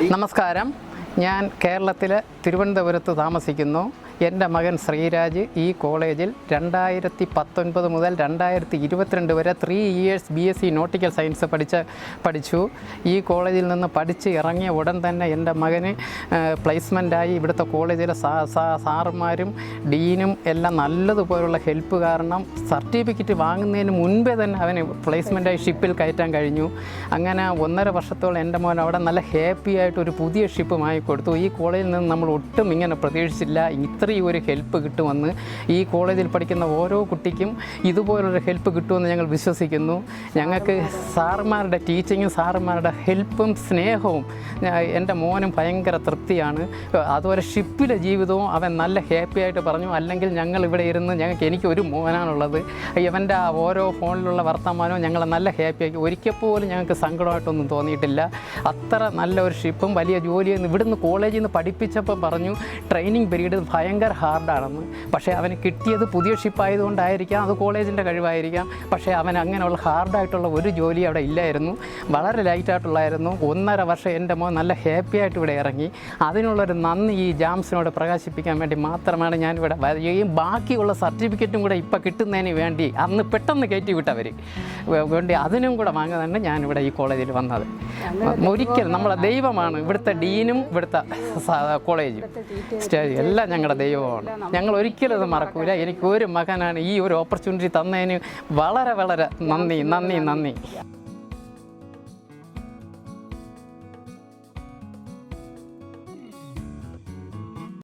നമസ്കാരം. ഞാൻ കേരളത്തിലെ തിരുവനന്തപുരത്ത് താമസിക്കുന്നു. എൻ്റെ മകൻ ശ്രീരാജ് ഈ കോളേജിൽ 2019 മുതൽ 2022 വരെ 3 ഇയേഴ്സ് BSc നോട്ടിക്കൽ സയൻസ് പഠിച്ചു. ഈ കോളേജിൽ നിന്ന് പഠിച്ച് ഇറങ്ങിയ ഉടൻ തന്നെ എൻ്റെ മകന് പ്ലേസ്മെൻറ്റായി. ഇവിടുത്തെ കോളേജിലെ സാറുമാരും ഡീനും എല്ലാം നല്ലതുപോലുള്ള ഹെൽപ്പ് കാരണം സർട്ടിഫിക്കറ്റ് വാങ്ങുന്നതിന് മുൻപേ തന്നെ അവന് പ്ലേസ്മെൻറ്റായി ഷിപ്പിൽ കയറ്റാൻ കഴിഞ്ഞു. അങ്ങനെ 1.5 വർഷത്തോളം എൻ്റെ മോൻ അവിടെ നല്ല ഹാപ്പി ആയിട്ട് ഒരു പുതിയ ഷിപ്പ് വാങ്ങിക്കൊടുത്തു. ഈ കോളേജിൽ നിന്ന് നമ്മൾ ഒട്ടും ഇങ്ങനെ പ്രതീക്ഷിച്ചില്ല ഇത്രയും ഒരു ഹെൽപ്പ് കിട്ടുമെന്ന്. ഈ കോളേജിൽ പഠിക്കുന്ന ഓരോ കുട്ടിക്കും ഇതുപോലൊരു ഹെൽപ്പ് കിട്ടുമെന്ന് ഞങ്ങൾ വിശ്വസിക്കുന്നു. ഞങ്ങൾക്ക് സാറുമാരുടെ ടീച്ചിങ്ങും സാറുമാരുടെ ഹെൽപ്പും സ്നേഹവും എൻ്റെ മോനും ഭയങ്കര തൃപ്തിയാണ്. അതുപോലെ ഷിപ്പിലെ ജീവിതവും അവൻ നല്ല ഹാപ്പി ആയിട്ട് പറഞ്ഞു. അല്ലെങ്കിൽ ഞങ്ങൾ ഇവിടെ ഇരുന്ന് എനിക്കൊരു മോനാണുള്ളത്. ഇവൻ്റെ ഓരോ ഫോണിലുള്ള വർത്തമാനവും ഞങ്ങളെ നല്ല ഹാപ്പിയാക്കി. ഒരിക്കൽ പോലും ഞങ്ങൾക്ക് സങ്കടമായിട്ടൊന്നും തോന്നിയിട്ടില്ല. അത്ര നല്ല ഒരു ഷിപ്പും വലിയ ജോലിയും ഇവിടുന്ന് കോളേജിൽ നിന്ന് പഠിപ്പിച്ചപ്പോൾ പറഞ്ഞു ട്രെയിനിങ് പീരീഡ് ഭയങ്കര ഹാർഡാണെന്ന്. പക്ഷേ അവന് കിട്ടിയത് പുതിയ ഷിപ്പായതുകൊണ്ടായിരിക്കാം, അത് കോളേജിൻ്റെ കഴിവായിരിക്കാം. പക്ഷേ അവൻ അങ്ങനെയുള്ള ഹാർഡായിട്ടുള്ള ഒരു ജോലി അവിടെ ഇല്ലായിരുന്നു, വളരെ ലൈറ്റായിട്ടുള്ളായിരുന്നു. 1.5 വർഷം എൻ്റെ മോൻ നല്ല ഹാപ്പി ആയിട്ട് ഇവിടെ ഇറങ്ങി. അതിനുള്ളൊരു നന്ദി ഈ ജാംസിനോട് പ്രകാശിപ്പിക്കാൻ വേണ്ടി മാത്രമാണ് ഞാനിവിടെ വരികയും ബാക്കിയുള്ള സർട്ടിഫിക്കറ്റും കൂടെ ഇപ്പോൾ കിട്ടുന്നതിന് വേണ്ടി അന്ന് പെട്ടെന്ന് കയറ്റി വിട്ടവർ വേണ്ടി അതിനും കൂടെ വാങ്ങാനാണ് ഞാനിവിടെ ഈ കോളേജിൽ വന്നത്. ഒരിക്കൽ നമ്മളെ ദൈവമാണ് ഇവിടുത്തെ ഡീനും ഇവിടുത്തെ കോളേജും സ്റ്റേജ് എല്ലാം ഞങ്ങളുടെ ദൈവമാണ്. ഞങ്ങൾ ഒരിക്കലും അത് മറക്കൂല. എനിക്കൊരു മകനാണ്. ഈ ഒരു ഓപ്പർച്യൂണിറ്റി തന്നതിന് വളരെ വളരെ നന്ദി.